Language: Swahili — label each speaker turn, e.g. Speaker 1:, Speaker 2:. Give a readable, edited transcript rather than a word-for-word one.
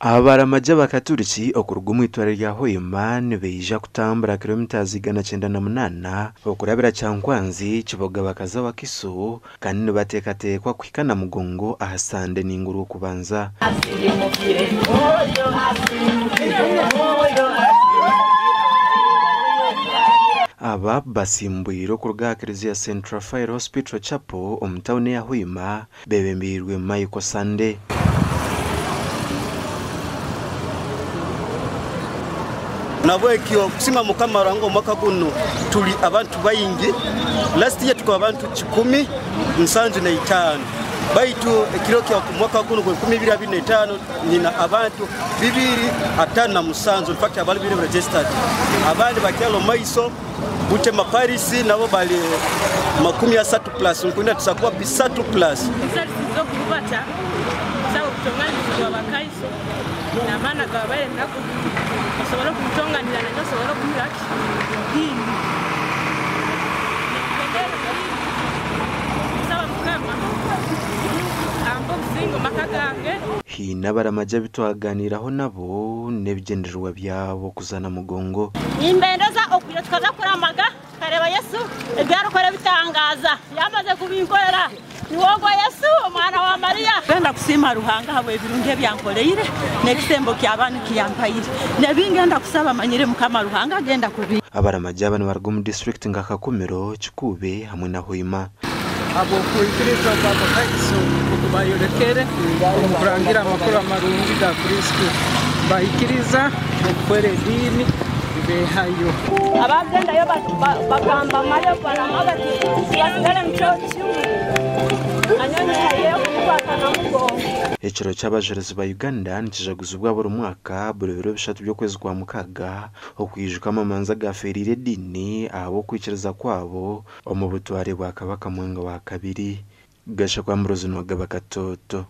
Speaker 1: Abaramajja bakaturiki okuruga mu itwara lya Hoima nibeija kutambura kilometers 198 okurabira Kyankwanzi Kiboga bakaza wa Kiso kandi nibateekateekwa kuhika Namugongo aha Sande n'inguru okubanza. Aba basimbwire okuruga Kiriziya St. Raphael Hospital Chapel omu tawuni ya Hoima bebembirwe Michael Sande.
Speaker 2: Nabwekyo kusima mukama rango mwaka guno tuli abantu bayingi. Last year tukaba abantu 175 baitu ekirokya ku mwaka guno 2025 nina abantu 257 in fact abali biri registered abandi bakyalo maiso Butema Paris nabo bali 30 plus nkunda tusakuwa 3 plus
Speaker 3: kubata sawa kutonganizwa bakaiso na maana gabaye ndako basobora kutonganira na basobora kumuraki sawa mukama ambo kuzingo makagange
Speaker 1: hina baramajja bitwaganiraho nabo nebigenderwa byabo kuzana mugongo
Speaker 4: imbendeza okuyo tukaza kuramaga kareba Yesu ebyarukora bitangaza yamaze kubinkorera niwogo Yesu mwana wa Maria
Speaker 5: benda kusima ruhanga habwe birunge byankoleire nekisembo kyabana kiyampayire nebingenda kusaba manyire mukama ruhanga agenda kubi
Speaker 1: abaramajja bano bargo mu district nga Kakomero Kikube hamwe na Hoima
Speaker 6: abo kuikiriza baba kaiso kubayorekere kurangira amakuru amarungi ga Kristo bayikiriza kwere dini behayo
Speaker 4: abagenda yo bagamba mayo para mabati yasigale mchochi anyoni hayo kubata na mugongo.
Speaker 1: Ekiro cy'abajerezi ba Uganda nikijaguza ubwa buri mwaka buri biro bishatu byo kwezi kwa mukaga okwijuka amamanza gaferire dini abo kwikiriza kwabo omu butware bwa Kabaka Mwenga wa kabiri gasha kwa Mrozi n'Wagaba Katoto.